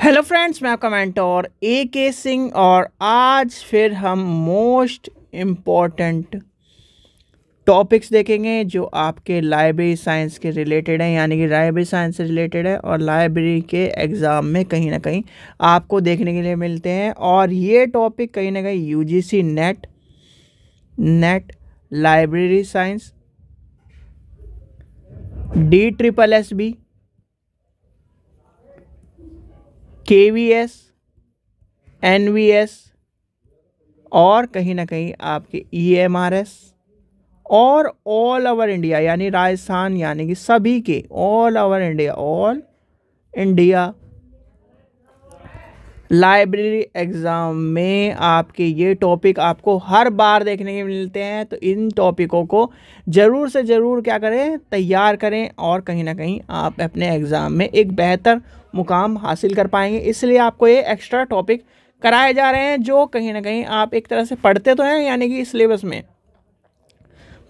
Hello friends, मैं आपका mentor AK Singh और आज फिर हम मोस्ट इम्पॉर्टेंट टॉपिक्स देखेंगे जो आपके लाइब्रेरी साइंस के रिलेटेड हैं, यानी कि लाइब्रेरी साइंस से रिलेटेड है और लाइब्रेरी के एग्ज़ाम में कहीं ना कहीं आपको देखने के लिए मिलते हैं। और ये टॉपिक कहीं ना कहीं UGC net library science DSSB KVS NVS और कहीं ना कहीं आपके EMRS और ऑल ओवर इंडिया यानी राजस्थान यानी कि सभी के ऑल इंडिया लाइब्रेरी एग्ज़ाम में आपके ये टॉपिक आपको हर बार देखने के मिलते हैं। तो इन टॉपिकों को ज़रूर से ज़रूर क्या करें, तैयार करें और कहीं ना कहीं आप अपने एग्ज़ाम में एक बेहतर मुकाम हासिल कर पाएंगे। इसलिए आपको ये एक्स्ट्रा टॉपिक कराए जा रहे हैं जो कहीं ना कहीं आप एक तरह से पढ़ते तो हैं यानी कि सिलेबस में,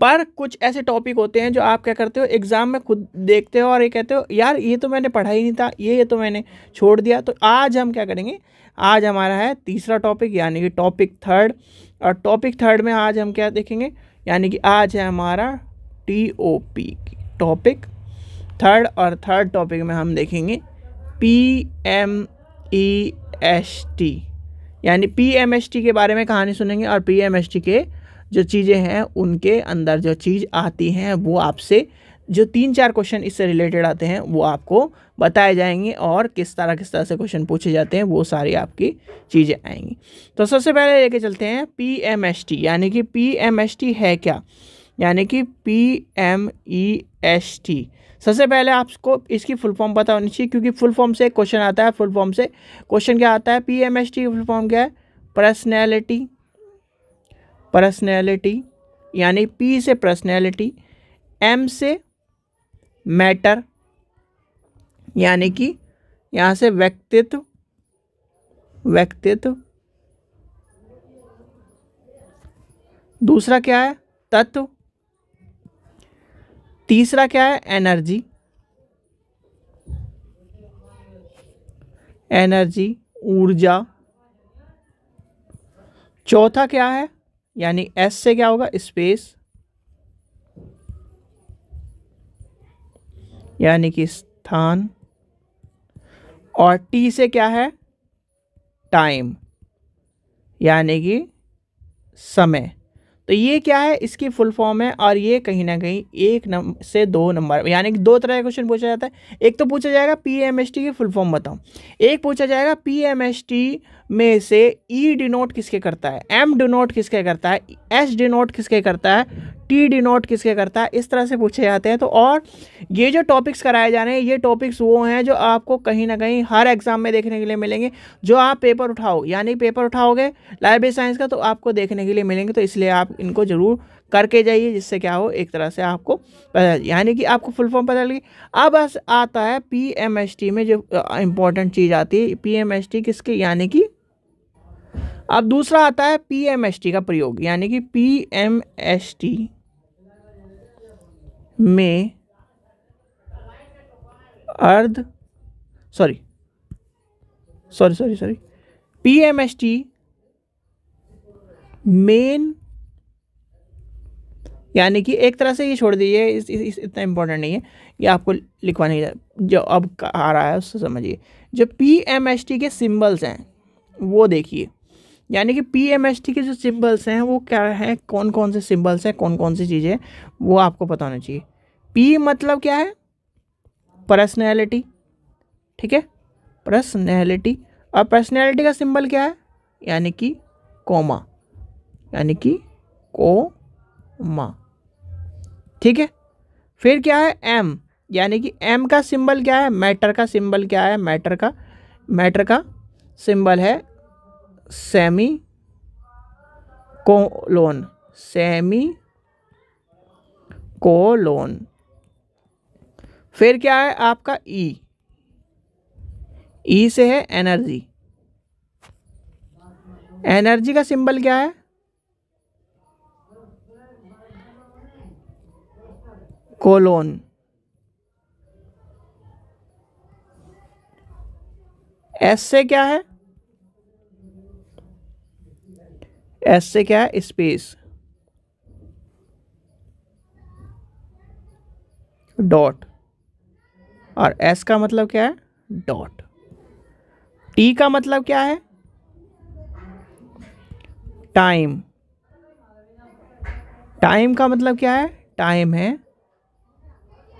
पर कुछ ऐसे टॉपिक होते हैं जो आप क्या करते हो एग्ज़ाम में खुद देखते हो और ये कहते हो यार ये तो मैंने पढ़ा ही नहीं था, ये तो मैंने छोड़ दिया। तो आज हम क्या करेंगे, आज हमारा है तीसरा टॉपिक यानी कि टॉपिक थर्ड। और टॉपिक थर्ड में आज हम क्या देखेंगे, यानी कि आज है हमारा TOP टॉपिक थर्ड। और थर्ड टॉपिक में हम देखेंगे PMEST यानी PMST के बारे में कहानी सुनेंगे। और PMST के जो चीज़ें हैं उनके अंदर जो चीज़ आती हैं वो आपसे जो 3-4 क्वेश्चन इससे रिलेटेड आते हैं वो आपको बताए जाएंगे और किस तरह से क्वेश्चन पूछे जाते हैं वो सारी आपकी चीज़ें आएंगी। तो सबसे पहले लेके चलते हैं PMST यानी कि PMST है क्या, यानी कि PMEST। सबसे पहले आपको इसकी फुल फॉर्म पता होनी चाहिए क्योंकि फुल फॉर्म से क्वेश्चन आता है। फुल फॉर्म से क्वेश्चन क्या आता है, PMST की फुल फॉर्म क्या है, पर्सनैलिटी यानी P से पर्सनैलिटी, M से मैटर यानी कि यहाँ से व्यक्तित्व, दूसरा क्या है तत्व, तीसरा क्या है एनर्जी ऊर्जा, चौथा क्या है यानी S से क्या होगा स्पेस यानी कि स्थान, और T से क्या है टाइम यानी कि समय। तो ये क्या है, इसकी फुल फॉर्म है और ये कहीं ना कहीं 1 से 2 नंबर यानी कि 2 तरह का क्वेश्चन पूछा जाता है। एक तो पूछा जाएगा PMST की फुल फॉर्म बताओ, एक पूछा जाएगा PMST में से E डिनोट किसके करता है, M डिनोट किसके करता है, S डिनोट किसके करता है, T डिनोट किसके करता है, इस तरह से पूछे जाते हैं। तो और ये जो टॉपिक्स कराए जा रहे हैं ये टॉपिक्स वो हैं जो आपको कहीं ना कहीं हर एग्जाम में देखने के लिए मिलेंगे। जो आप पेपर उठाओगे यानी पेपर उठाओगे लाइब्रेरी साइंस का तो आपको देखने के लिए मिलेंगे। तो इसलिए आप इनको जरूर करके जाइए जिससे क्या हो एक तरह से आपको पता, यानी कि आपको फुल फॉर्म पता लगी। अब बस आता है PMST में जो इंपॉर्टेंट चीज़ आती है, PMST किसके यानी कि अब दूसरा आता है PMST का प्रयोग यानी कि PMST में अर्ध सॉरी PMST मेन यानी कि एक तरह से ये छोड़ दीजिए, इतना इंपॉर्टेंट नहीं है, ये आपको लिखवाने की जो अब आ रहा है उससे समझिए। जो PMST के सिंबल्स हैं वो देखिए, यानी कि PMST के जो सिंबल्स हैं वो क्या है, कौन कौन से सिंबल्स हैं, कौन कौन सी चीज़ें वो आपको पता होना चाहिए। P मतलब क्या है, पर्सनैलिटी, ठीक है, पर्सनैलिटी। और पर्सनैलिटी का सिंबल क्या है, यानी कि कोमा, यानी कि कोमा, ठीक है। फिर क्या है M, यानी कि M का सिंबल क्या है, मैटर का सिंबल क्या है, मैटर का सिंबल है सेमी कोलोन, फिर क्या है आपका E से है एनर्जी का सिंबल क्या है, कोलोन। एस से क्या है, एस से क्या है, स्पेस, डॉट, और एस का मतलब क्या है, डॉट। टी का मतलब क्या है, टाइम, टाइम का मतलब क्या है, टाइम है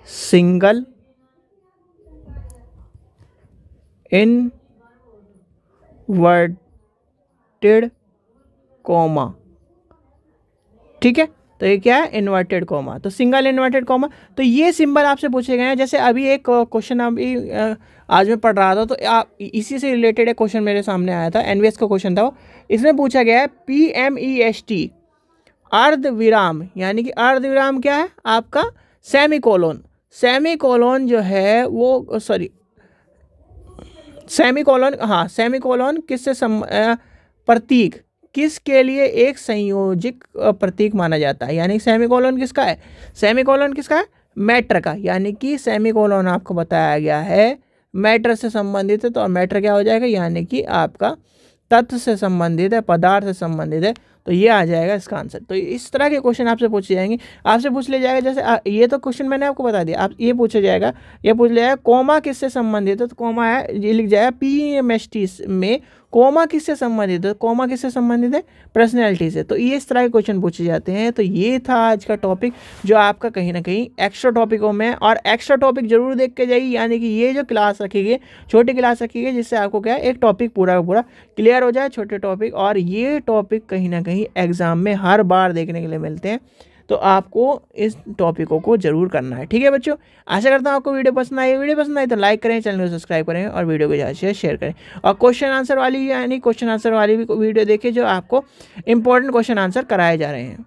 सिंगल इनवर्टेड कॉमा, ठीक है। तो ये क्या है, इन्वर्टेड कॉमा, तो सिंगल इन्वर्टेड कॉमा। तो ये सिंबल आपसे पूछे गए हैं। जैसे अभी एक क्वेश्चन अभी आज मैं पढ़ रहा था, तो आप इसी से रिलेटेड एक क्वेश्चन मेरे सामने आया था, एनवीएस का क्वेश्चन था वो। इसमें पूछा गया है PMEST अर्धविराम, यानी कि अर्धविराम क्या है आपका, सेमीकोलन। सेमीकोलन जो है वो, सॉरी, सेमीकोलन, हाँ, सेमीकोलन किससे प्रतीक, किसके लिए एक संयोजिक प्रतीक माना जाता है, यानी सेमीकोलन किसका है, सेमीकोलन किसका है, मैटर का। यानी कि सेमीकोलन आपको बताया गया है मैटर से संबंधित है, तो मैटर क्या हो जाएगा, यानी कि आपका तत्व से संबंधित है, पदार्थ से संबंधित है, तो ये आ जाएगा इसका आंसर। तो इस तरह के क्वेश्चन आपसे पूछे जाएंगे, आपसे पूछ लिया जाएगा। जैसे ये तो क्वेश्चन मैंने आपको बता दिया, आप ये पूछा जाएगा, ये पूछ लिया जाएगा कोमा किससे संबंधित है, तो कोमा है, ये लिख जाएगा PMST में कोमा किससे संबंधित है, कोमा किससे संबंधित है, पर्सनैलिटी से। तो ये इस तरह के क्वेश्चन पूछे जाते हैं। तो ये था आज का टॉपिक, जो आपका कहीं ना कहीं एक्स्ट्रा टॉपिकों में, और एक्स्ट्रा टॉपिक जरूर देख के जाइए, यानी कि ये जो क्लास रखी गई, छोटी क्लास रखी गई, जिससे आपको क्या है, एक टॉपिक पूरा का पूरा क्लियर हो जाए, छोटे टॉपिक। और ये टॉपिक कहीं ना कहीं एग्जाम में हर बार देखने के लिए मिलते हैं, तो आपको इस टॉपिकों को जरूर करना है, ठीक है बच्चों। आशा करता हूँ आपको वीडियो पसंद आई, वीडियो पसंद आई तो लाइक करें, चैनल को सब्सक्राइब करें, और वीडियो को ज़्यादा से शेयर करें। और क्वेश्चन आंसर वाली, यानी क्वेश्चन आंसर वाली भी वीडियो देखें, जो आपको इंपॉर्टेंट क्वेश्चन आंसर कराए जा रहे हैं।